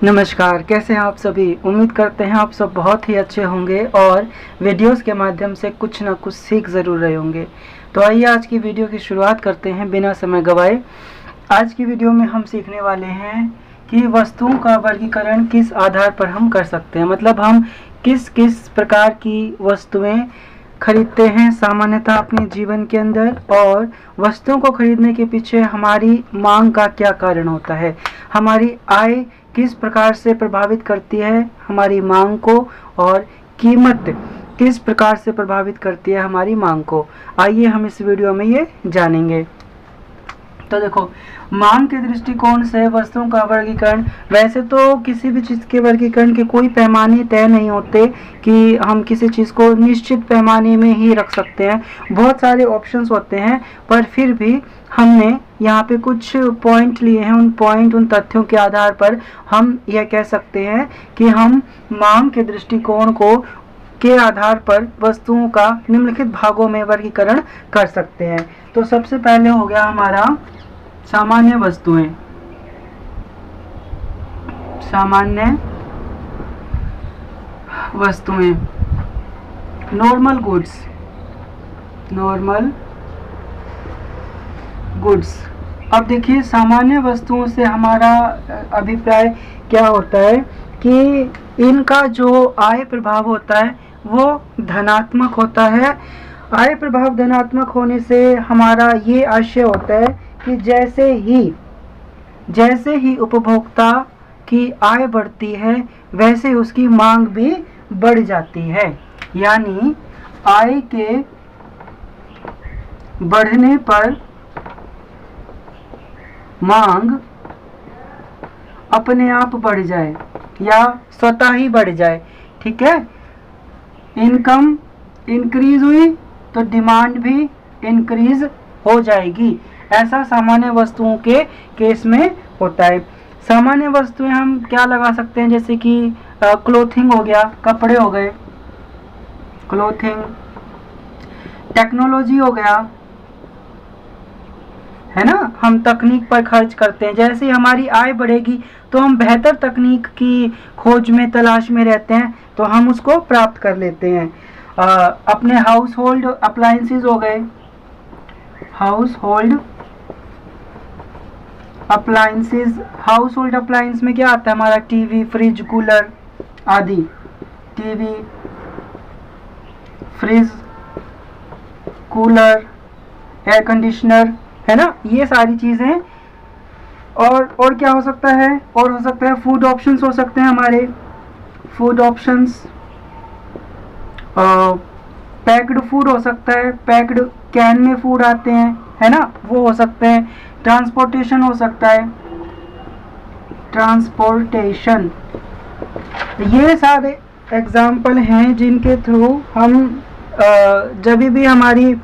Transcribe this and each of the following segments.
नमस्कार, कैसे हैं आप सभी। उम्मीद करते हैं आप सब बहुत ही अच्छे होंगे और वीडियोस के माध्यम से कुछ ना कुछ सीख ज़रूर रहे होंगे। तो आइए आज की वीडियो की शुरुआत करते हैं बिना समय गवाए। आज की वीडियो में हम सीखने वाले हैं कि वस्तुओं का वर्गीकरण किस आधार पर हम कर सकते हैं, मतलब हम किस किस प्रकार की वस्तुएं खरीदते हैं सामान्यतः अपने जीवन के अंदर, और वस्तुओं को खरीदने के पीछे हमारी मांग का क्या कारण होता है, हमारी आय किस प्रकार से प्रभावित करती है हमारी मांग को, और कीमत किस प्रकार से प्रभावित करती है हमारी मांग को। आइए हम इस वीडियो में ये जानेंगे। तो देखो, मांग के दृष्टिकोण से वस्तुओं का वर्गीकरण, वैसे तो किसी भी चीज़ के वर्गीकरण के कोई पैमाने तय नहीं होते कि हम किसी चीज़ को निश्चित पैमाने में ही रख सकते हैं। बहुत सारे ऑप्शंस होते हैं, पर फिर भी हमने यहाँ पे कुछ पॉइंट लिए हैं। उन तथ्यों के आधार पर हम यह कह सकते हैं कि हम मांग के दृष्टिकोण के आधार पर वस्तुओं का निम्नलिखित भागों में वर्गीकरण कर सकते हैं। तो सबसे पहले हो गया हमारा सामान्य वस्तुएं। सामान्य वस्तुएं, नॉर्मल गुड्स। Normal goods. अब देखिए, सामान्य वस्तुओं से हमारा अभिप्राय क्या होता है कि इनका जो आय प्रभाव होता है वो धनात्मक होता है। आय प्रभाव धनात्मक होने से हमारा ये आशय होता है कि जैसे ही उपभोक्ता की आय बढ़ती है वैसे उसकी मांग भी बढ़ जाती है। यानी आय के बढ़ने पर मांग अपने आप बढ़ जाए या स्वतः ही बढ़ जाए। ठीक है, इनकम इंक्रीज हुई तो डिमांड भी इंक्रीज हो जाएगी। ऐसा सामान्य वस्तुओं के केस में होता है। सामान्य वस्तुएं हम क्या लगा सकते हैं, जैसे कि क्लोथिंग हो गया, कपड़े हो गए, क्लोथिंग। टेक्नोलॉजी हो गया, है ना, हम तकनीक पर खर्च करते हैं। जैसे हमारी आय बढ़ेगी तो हम बेहतर तकनीक की खोज में, तलाश में रहते हैं, तो हम उसको प्राप्त कर लेते हैं। अपने हाउस होल्ड अप्लायंसेस हो गए, house hold appliances. House hold appliance में क्या आता है हमारा, टीवी, फ्रिज, कूलर आदि। TV, fridge, cooler, air conditioner, है ना, ये सारी चीजें। और क्या हो सकता है, और हो सकता है फूड ऑप्शंस हो सकते हैं हमारे, फूड ऑप्शंस। पैक्ड फूड हो सकता है, पैक्ड कैन में फूड आते हैं, है ना, वो हो सकते हैं। ट्रांसपोर्टेशन हो सकता है, ट्रांसपोर्टेशन। ये सारे एग्जाम्पल हैं जिनके थ्रू हम जब भी हमारी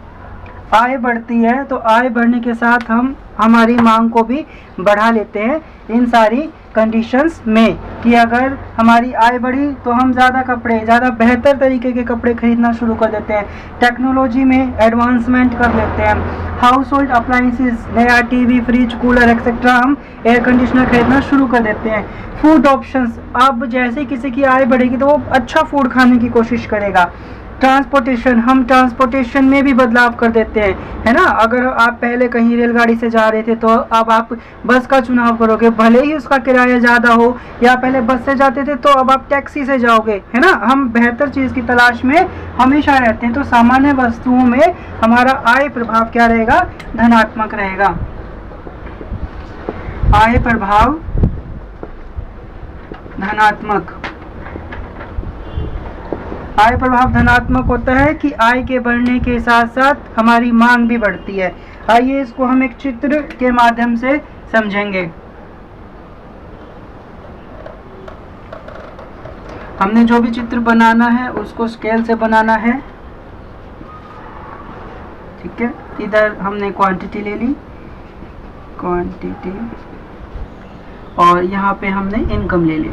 आय बढ़ती है तो आय बढ़ने के साथ हम हमारी मांग को भी बढ़ा लेते हैं इन सारी कंडीशंस में, कि अगर हमारी आय बढ़ी तो हम ज़्यादा कपड़े, ज़्यादा बेहतर तरीके के कपड़े खरीदना शुरू कर देते हैं। टेक्नोलॉजी में एडवांसमेंट कर लेते हैं। हाउस होल्ड अप्लायंसेस, नया टीवी, फ्रिज, कूलर एक्सेट्रा, हम एयर कंडीशनर खरीदना शुरू कर देते हैं। फूड ऑप्शंस, अब जैसे किसी की आय बढ़ेगी तो वो अच्छा फूड खाने की कोशिश करेगा। ट्रांसपोर्टेशन, हम ट्रांसपोर्टेशन में भी बदलाव कर देते हैं, है ना। अगर आप पहले कहीं रेलगाड़ी से जा रहे थे तो अब आप बस का चुनाव करोगे, भले ही उसका किराया ज़्यादा हो, या पहले बस से जाते थे तो अब आप टैक्सी से जाओगे, है ना। हम बेहतर चीज़ की तलाश में हमेशा रहते हैं। तो सामान्य वस्तुओं में हमारा आय प्रभाव क्या रहेगा, धनात्मक रहेगा। आय प्रभाव धनात्मक। आय प्रभाव धनात्मक होता है कि आय के बढ़ने के साथ साथ हमारी मांग भी बढ़ती है। आइए इसको हम एक चित्र के माध्यम से समझेंगे। हमने जो भी चित्र बनाना है उसको स्केल से बनाना है, ठीक है। इधर हमने क्वांटिटी ले ली, क्वांटिटी, और यहाँ पे हमने इनकम ले ली,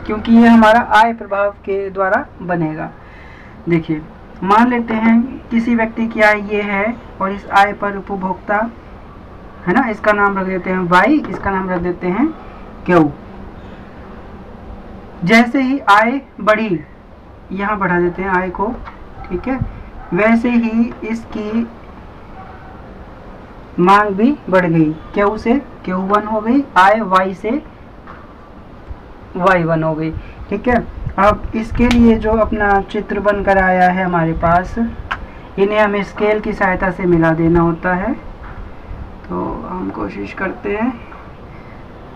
क्योंकि ये हमारा आय प्रभाव के द्वारा बनेगा। देखिए, मान लेते हैं किसी व्यक्ति की आय ये है और इस आय पर उपभोक्ता, है ना, इसका नाम रख देते हैं y, इसका नाम रख देते हैं क्यू। जैसे ही आय बढ़ी, यहाँ बढ़ा देते हैं आय को, ठीक है, वैसे ही इसकी मांग भी बढ़ गई, क्यू से Q1 हो गई, आय Y से Y1 हो गई, ठीक है। अब इसके लिए जो अपना चित्र बनकर आया है हमारे पास, इन्हें हमें स्केल की सहायता से मिला देना होता है। तो हम कोशिश करते हैं,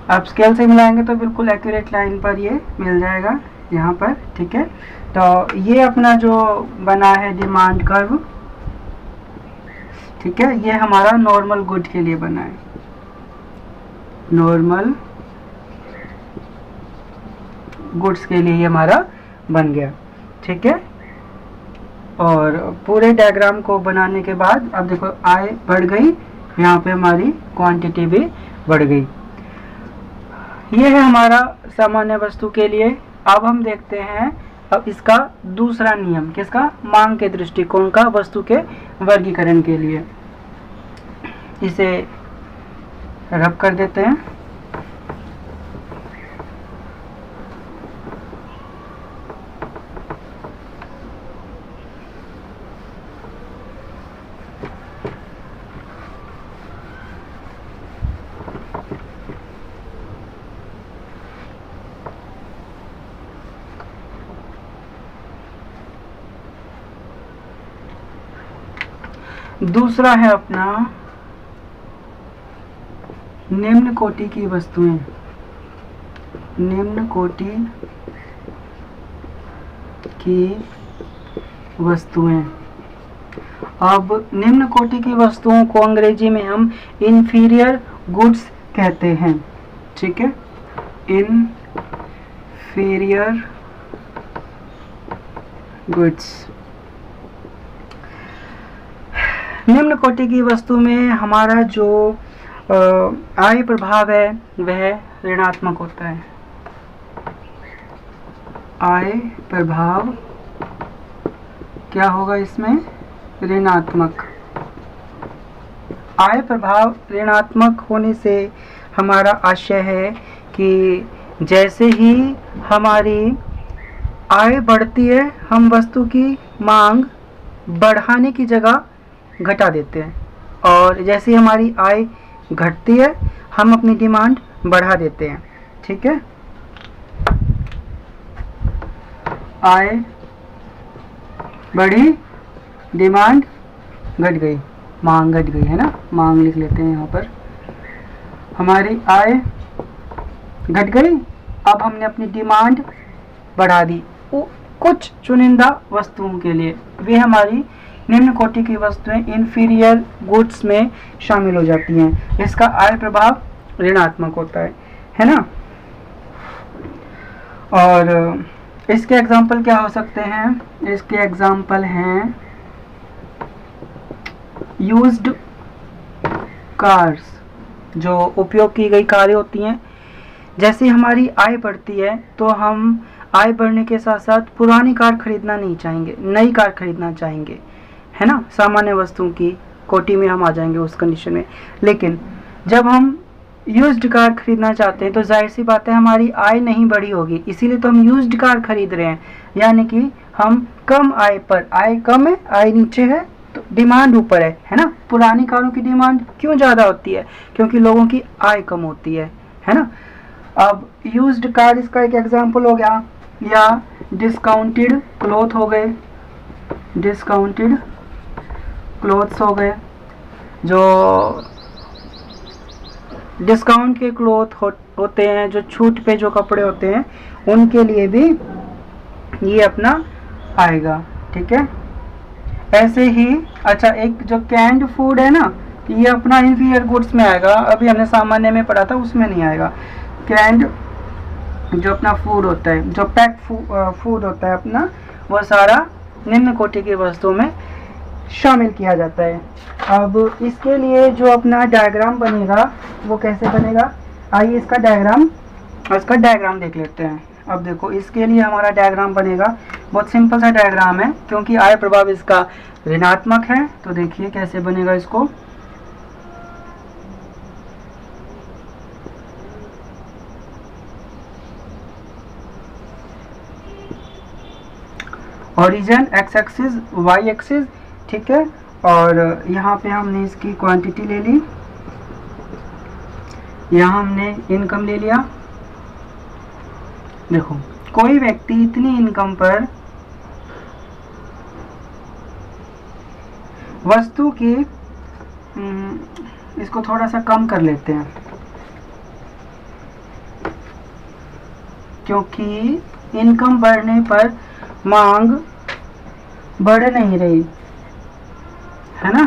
अब स्केल से मिलाएंगे तो बिल्कुल एक्यूरेट लाइन पर ये मिल जाएगा यहाँ पर, ठीक है। तो ये अपना जो बना है डिमांड कर्व, ठीक है, ये हमारा नॉर्मल गुड के लिए बना है, नॉर्मल गुड्स के लिए ये हमारा बन गया, ठीक है। और पूरे डायग्राम को बनाने के बाद अब देखो आय बढ़ गई, यहाँ पे हमारी क्वांटिटी भी बढ़ गई। ये है हमारा सामान्य वस्तु के लिए। अब हम देखते हैं अब इसका दूसरा नियम, किसका, मांग के दृष्टिकोण का, वस्तु के वर्गीकरण के लिए। इसे रब कर देते हैं। दूसरा है अपना निम्न कोटि की वस्तुएं, निम्न कोटि की वस्तुएं। अब निम्न कोटि की वस्तुओं को अंग्रेजी में हम इंफीरियर गुड्स कहते हैं, ठीक है, इंफीरियर गुड्स। निम्न कोटि की वस्तु में हमारा जो आय प्रभाव है वह ऋणात्मक होता है। आय प्रभाव क्या होगा इसमें, ऋणात्मक। आय प्रभाव ऋणात्मक होने से हमारा आशय है कि जैसे ही हमारी आय बढ़ती है, हम वस्तु की मांग बढ़ाने की जगह घटा देते हैं, और जैसे ही हमारी आय घटती है हम अपनी डिमांड बढ़ा देते हैं, ठीक है। आय बढ़ी, डिमांड घट गई, मांग घट गई, है ना, मांग लिख लेते हैं यहाँ पर। हमारी आय घट गई, अब हमने अपनी डिमांड बढ़ा दी कुछ चुनिंदा वस्तुओं के लिए, वे हमारी निम्न कोटि की वस्तुएं इंफीरियर गुड्स में शामिल हो जाती हैं। इसका आय प्रभाव ऋणात्मक होता है ना। और इसके एग्जाम्पल क्या हो सकते हैं, इसके एग्जाम्पल हैं यूज्ड कार्स, जो उपयोग की गई कारें होती हैं। जैसे हमारी आय बढ़ती है तो हम आय बढ़ने के साथ साथ पुरानी कार खरीदना नहीं चाहेंगे, नई कार खरीदना चाहेंगे, है ना, सामान्य वस्तुओं की कोटि में हम आ जाएंगे उस कंडीशन में। लेकिन जब हम यूज्ड कार खरीदना चाहते हैं तो जाहिर सी बात है हमारी आय नहीं बढ़ी होगी, इसीलिए तो हम यूज्ड कार खरीद रहे हैं, यानी कि हम कम आय पर, आय कम है, आय नीचे है, तो डिमांड ऊपर है ना। पुरानी कारों की डिमांड क्यों ज़्यादा होती है, क्योंकि लोगों की आय कम होती है ना। अब यूज्ड कार इसका एक एग्जाम्पल हो गया, या डिस्काउंटेड क्लॉथ हो गए, डिस्काउंटेड क्लॉथ्स हो गए, जो डिस्काउंट के क्लॉथ होते हैं, जो छूट पे जो कपड़े होते हैं, उनके लिए भी ये अपना आएगा, ठीक है। ऐसे ही अच्छा, एक जो कैंड फूड है ना, ये अपना इंफीरियर गुड्स में आएगा, अभी हमने सामान्य में पढ़ा था उसमें नहीं आएगा। कैंड जो अपना फूड होता है, जो पैक फूड होता है अपना, वह सारा निम्न कोटि की वस्तुओं में शामिल किया जाता है। अब इसके लिए जो अपना डायग्राम बनेगा वो कैसे बनेगा, आइए इसका डायग्राम देख लेते हैं। अब देखो इसके लिए हमारा डायग्राम बनेगा, बहुत सिंपल सा डायग्राम है, क्योंकि आय प्रभाव इसका ऋणात्मक है। तो देखिए कैसे बनेगा इसको, origin X axis, Y axis, ठीक है। और यहाँ पे हमने इसकी क्वांटिटी ले ली, यहाँ हमने इनकम ले लिया। देखो कोई व्यक्ति इतनी इनकम पर वस्तु की, इसको थोड़ा सा कम कर लेते हैं क्योंकि इनकम बढ़ने पर मांग बढ़ नहीं रही है ना।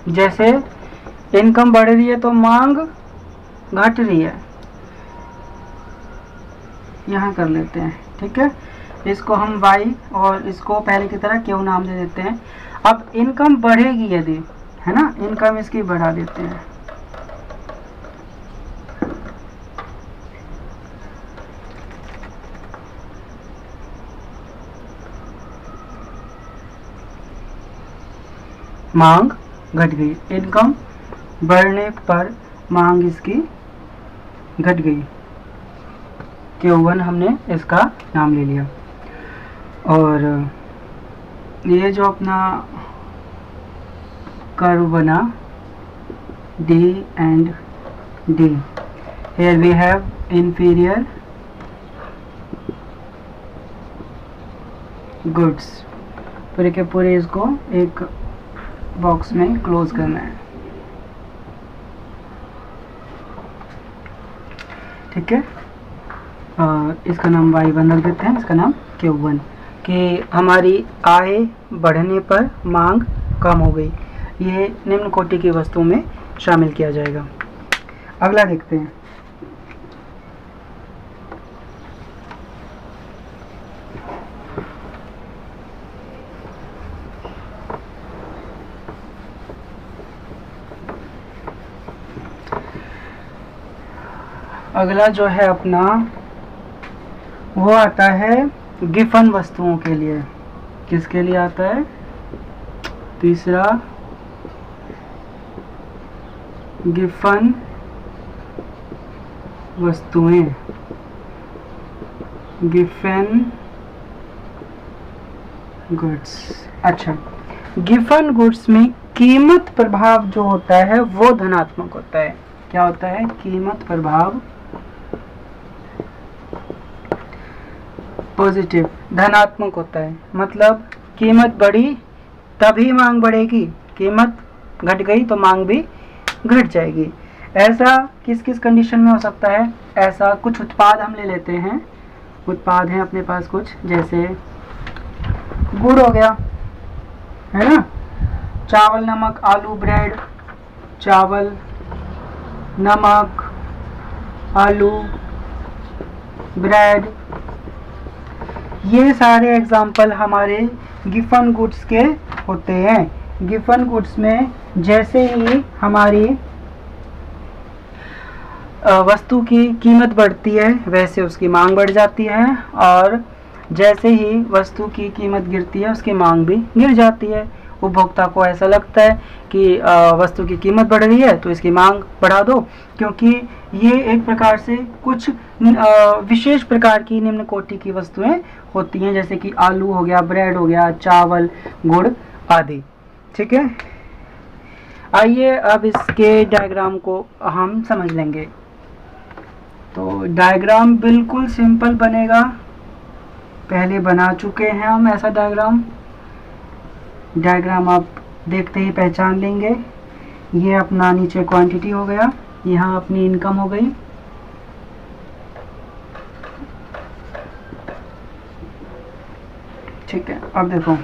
जैसे इनकम बढ़ रही है तो मांग घट रही है, यहाँ कर लेते हैं, ठीक है। इसको हम y और इसको पहले की तरह क्यों नाम दे देते हैं। अब इनकम बढ़ेगी यदि, है ना, इनकम इसकी बढ़ा देते हैं। मांग घट गई, इनकम बढ़ने पर मांग इसकी घट गई, Q1 हमने इसका नाम ले लिया। और ये जो अपना कर्व बना D and D, here we have inferior goods, पूरे के पूरे इसको एक बॉक्स में क्लोज करना है, ठीक है। इसका नाम y1 रख देते हैं, इसका नाम Q1, कि हमारी आय बढ़ने पर मांग कम हो गई। ये निम्न कोटि की वस्तुओं में शामिल किया जाएगा। अगला देखते हैं। अगला जो है अपना वो आता है गिफन वस्तुओं के लिए। किसके लिए आता है? तीसरा गिफन वस्तुएं, गिफन गुड्स। अच्छा, गिफन गुड्स में कीमत प्रभाव जो होता है वो धनात्मक होता है। क्या होता है? कीमत प्रभाव पॉजिटिव, धनात्मक होता है। मतलब कीमत बढ़ी तभी मांग बढ़ेगी, कीमत घट गई तो मांग भी घट जाएगी। ऐसा किस किस कंडीशन में हो सकता है? ऐसा कुछ उत्पाद हम ले लेते हैं, उत्पाद हैं अपने पास कुछ, जैसे गुड़ हो गया, है ना, चावल, नमक, आलू, ब्रेड, चावल, नमक, आलू, ब्रेड, ये सारे एग्जाम्पल हमारे गिफन गुड्स के होते हैं। गिफन गुड्स में जैसे ही हमारी वस्तु की कीमत बढ़ती है वैसे उसकी मांग बढ़ जाती है, और जैसे ही वस्तु की कीमत गिरती है उसकी मांग भी गिर जाती है। उपभोक्ता को ऐसा लगता है कि वस्तु की कीमत बढ़ रही है तो इसकी मांग बढ़ा दो, क्योंकि ये एक प्रकार से कुछ विशेष प्रकार की निम्न कोटि की वस्तुएं होती हैं, जैसे कि आलू हो गया, ब्रेड हो गया, चावल, गुड़ आदि। ठीक है, आइए अब इसके डायग्राम को हम समझ लेंगे। तो डायग्राम बिल्कुल सिंपल बनेगा, पहले बना चुके हैं हम ऐसा डायग्राम। डायग्राम आप देखते ही पहचान लेंगे। ये अपना नीचे क्वांटिटी हो गया, यहाँ अपनी इनकम हो गई, ठीक है। अब देखो,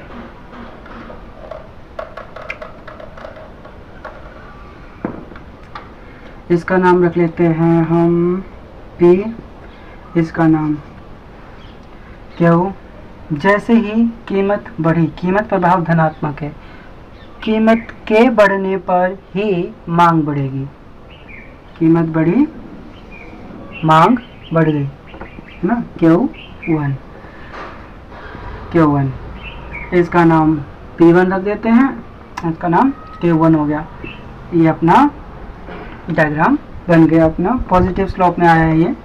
इसका नाम रख लेते हैं हम P, इसका नाम Q। जैसे ही कीमत बढ़ी, कीमत प्रभाव धनात्मक है, कीमत के बढ़ने पर ही मांग बढ़ेगी। कीमत बढ़ी, मांग बढ़ गई, है ना, Q1। इसका नाम P1 रख देते हैं, इसका नाम Q1 हो गया। ये अपना डायग्राम बन गया, अपना पॉजिटिव स्लोप में आया है ये।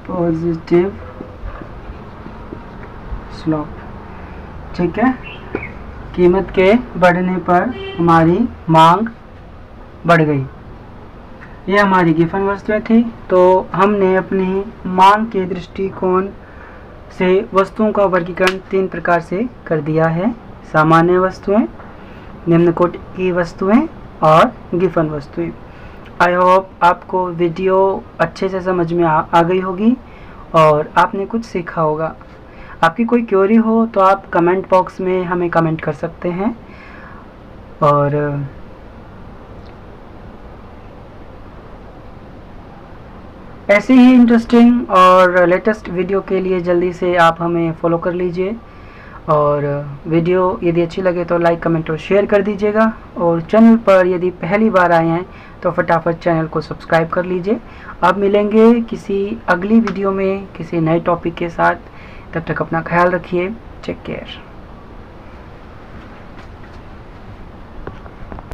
तो पॉजिटिव स्लोप। ठीक है, कीमत के बढ़ने पर हमारी मांग बढ़ गई। ये हमारी गिवन वस्तुएं थी। तो हमने अपनी मांग के दृष्टिकोण से वस्तुओं का वर्गीकरण 3 प्रकार से कर दिया है: सामान्य वस्तुएं, निम्न कोटि की वस्तुएं और गिवन वस्तुएं। आई होप आपको वीडियो अच्छे से समझ में आ गई होगी और आपने कुछ सीखा होगा। आपकी कोई क्वेरी हो तो आप कमेंट बॉक्स में हमें कमेंट कर सकते हैं। और ऐसे ही इंटरेस्टिंग और लेटेस्ट वीडियो के लिए जल्दी से आप हमें फॉलो कर लीजिए। और वीडियो यदि अच्छी लगे तो लाइक, कमेंट और शेयर कर दीजिएगा। और चैनल पर यदि पहली बार आए हैं तो फटाफट चैनल को सब्सक्राइब कर लीजिए। आप मिलेंगे किसी अगली वीडियो में किसी नए टॉपिक के साथ। तब तक अपना ख्याल रखिए। Take care.